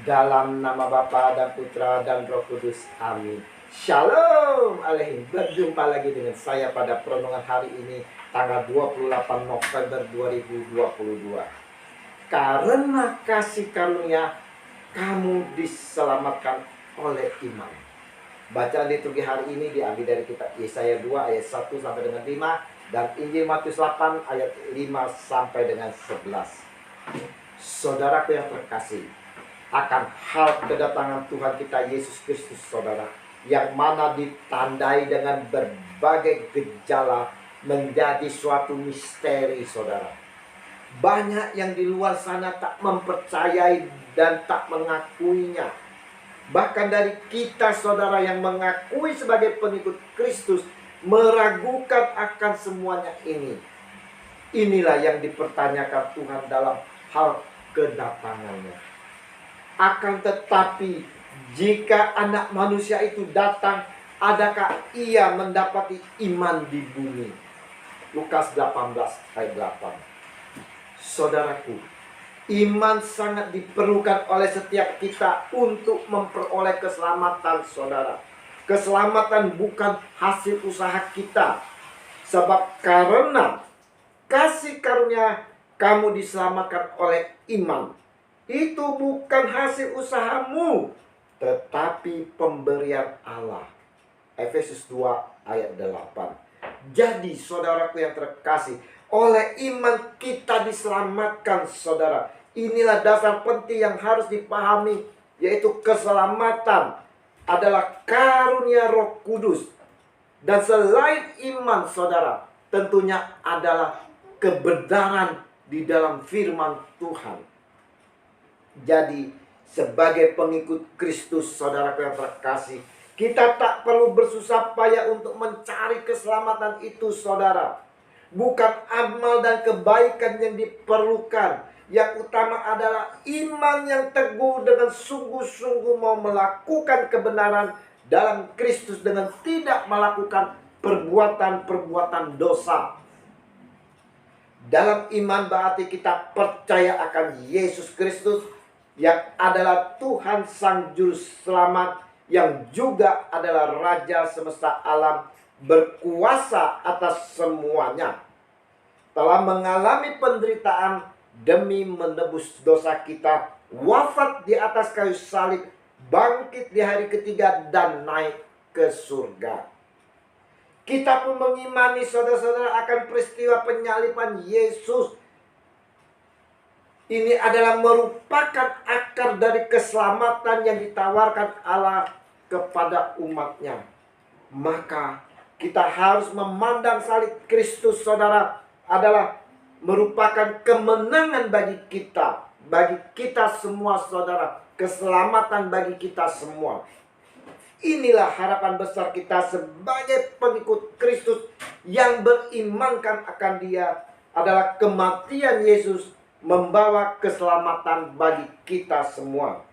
Dalam nama Bapa dan Putra dan Roh Kudus. Amin. Shalom Aleihim. Berjumpa lagi dengan saya pada perenungan hari ini, tanggal 28 November 2022. Karena kasih karunia kamu diselamatkan oleh iman. Bacaan liturgi hari ini diambil dari kitab Yesaya 2 ayat 1 sampai dengan 5 dan Injil Matius 8 ayat 5 sampai dengan 11. Saudaraku yang terkasih, akan hal kedatangan Tuhan kita Yesus Kristus, saudara, yang mana ditandai dengan berbagai gejala, menjadi suatu misteri, saudara. Banyak yang di luar sana tak mempercayai dan tak mengakuinya. Bahkan dari kita, saudara, yang mengakui sebagai pengikut Kristus, meragukan akan semuanya ini. Inilah yang dipertanyakan Tuhan dalam hal kedatangannya. Akan tetapi, jika anak manusia itu datang, adakah ia mendapati iman di bumi? Lukas 18 ayat 8. Saudaraku, iman sangat diperlukan oleh setiap kita untuk memperoleh keselamatan, saudara. Keselamatan bukan hasil usaha kita. Sebab karena kasih karunia kamu diselamatkan oleh iman. Itu bukan hasil usahamu, tetapi pemberian Allah. Efesus 2 ayat 8. Jadi saudaraku yang terkasih, oleh iman kita diselamatkan, saudara. Inilah dasar penting yang harus dipahami, yaitu keselamatan adalah karunia Roh Kudus. Dan selain iman, saudara, tentunya adalah kebenaran di dalam firman Tuhan. Jadi sebagai pengikut Kristus, saudara yang terkasih, kita tak perlu bersusah payah untuk mencari keselamatan itu, saudara. Bukan amal dan kebaikan yang diperlukan. Yang utama adalah iman yang teguh dengan sungguh-sungguh mau melakukan kebenaran dalam Kristus dengan tidak melakukan perbuatan-perbuatan dosa. Dalam iman berarti kita percaya akan Yesus Kristus yang adalah Tuhan Sang Juru Selamat, yang juga adalah Raja semesta alam, berkuasa atas semuanya. Telah mengalami penderitaan demi menebus dosa kita, wafat di atas kayu salib, bangkit di hari ketiga, dan naik ke surga. Kita pun mengimani, saudara-saudara, akan peristiwa penyaliban Yesus. Ini adalah merupakan akar dari keselamatan yang ditawarkan Allah kepada umatnya. Maka kita harus memandang salib Kristus, saudara, adalah merupakan kemenangan bagi kita semua, saudara. Keselamatan bagi kita semua. Inilah harapan besar kita sebagai pengikut Kristus yang berimankan akan Dia, adalah kematian Yesus membawa keselamatan bagi kita semua.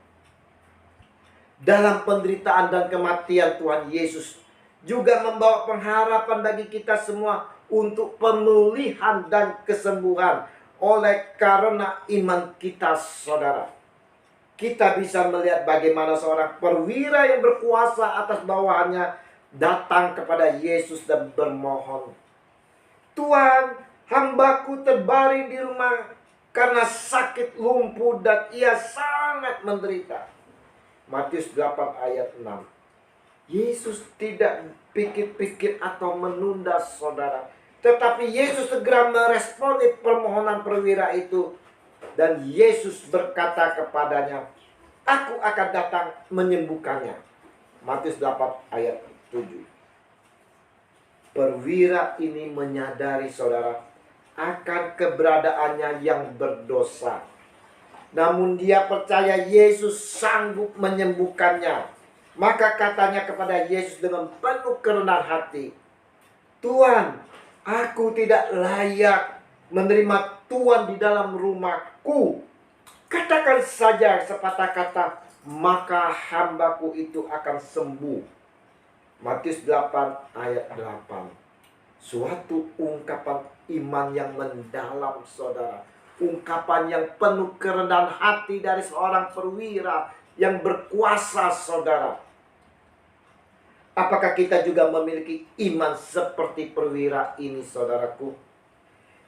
Dalam penderitaan dan kematian Tuhan Yesus juga membawa pengharapan bagi kita semua untuk pemulihan dan kesembuhan oleh karena iman kita, saudara. Kita bisa melihat bagaimana seorang perwira yang berkuasa atas bawahannya datang kepada Yesus dan bermohon, "Tuhan, hambaku terbaring di rumah karena sakit lumpuh dan ia sangat menderita." Matius 8 ayat 6. Yesus tidak pikir-pikir atau menunda, saudara. Tetapi Yesus segera meresponi permohonan perwira itu. Dan Yesus berkata kepadanya, "Aku akan datang menyembuhkannya." Matius 8 ayat 7. Perwira ini menyadari, saudara, akan keberadaannya yang berdosa. Namun dia percaya Yesus sanggup menyembuhkannya. Maka katanya kepada Yesus dengan penuh kerendahan hati, "Tuhan, aku tidak layak menerima Tuhan di dalam rumahku. Katakan saja sepatah kata, maka hambaku itu akan sembuh." Matius 8 ayat 8. Suatu ungkapan iman yang mendalam, saudara. Ungkapan yang penuh kerendahan hati dari seorang perwira yang berkuasa, saudara. Apakah kita juga memiliki iman seperti perwira ini, saudaraku?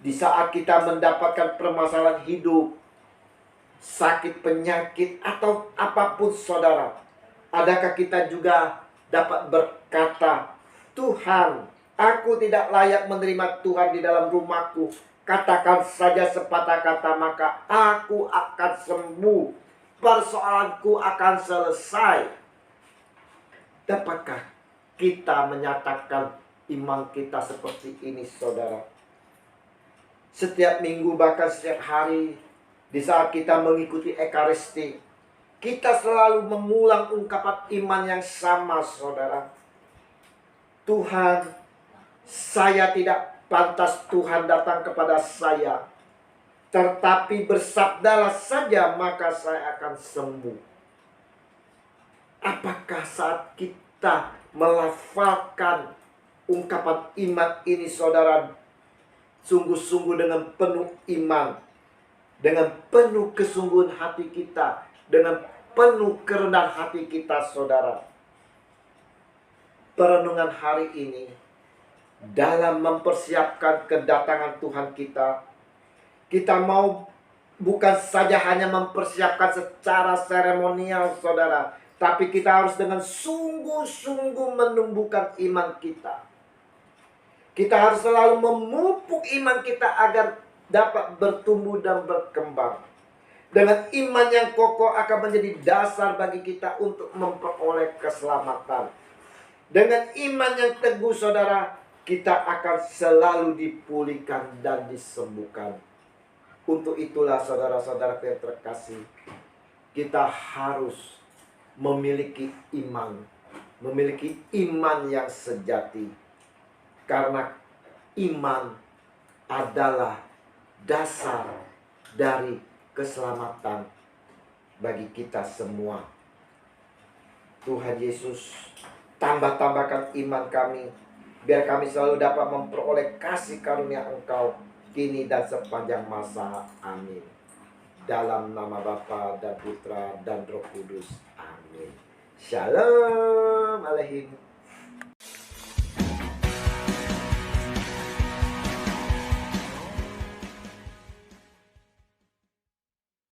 Di saat kita mendapatkan permasalahan hidup, sakit, penyakit, atau apapun, saudara, adakah kita juga dapat berkata, Tuhan, aku tidak layak menerima Tuhan di dalam rumahku. Katakan saja sepatah kata, maka aku akan sembuh. Persoalanku akan selesai. Dapatkah kita menyatakan iman kita seperti ini, saudara? Setiap minggu, bahkan setiap hari, di saat kita mengikuti Ekaristi, kita selalu mengulang ungkapan iman yang sama, saudara. Tuhan, saya tidak pantas Tuhan datang kepada saya, tetapi bersabdalah saja maka saya akan sembuh. Apakah saat kita melafalkan ungkapan iman ini, saudara, sungguh-sungguh dengan penuh iman, dengan penuh kesungguhan hati kita, dengan penuh kerendahan hati kita, saudara? Perenungan hari ini dalam mempersiapkan kedatangan Tuhan kita mau bukan saja hanya mempersiapkan secara seremonial, saudara, tapi kita harus dengan sungguh-sungguh menumbuhkan iman kita. Kita harus selalu memupuk iman kita agar dapat bertumbuh dan berkembang. Dengan iman yang kokoh akan menjadi dasar bagi kita untuk memperoleh keselamatan. Dengan iman yang teguh, saudara, kita akan selalu dipulihkan dan disembuhkan. Untuk itulah, saudara-saudara yang terkasih, kita harus memiliki iman yang sejati. Karena iman adalah dasar dari keselamatan bagi kita semua. Tuhan Yesus, tambahkan iman kami, biar kami selalu dapat memperoleh kasih karunia Engkau kini dan sepanjang masa. Amin. Dalam nama Bapa dan Putra dan Roh Kudus. Amin. Shalom Aleihim.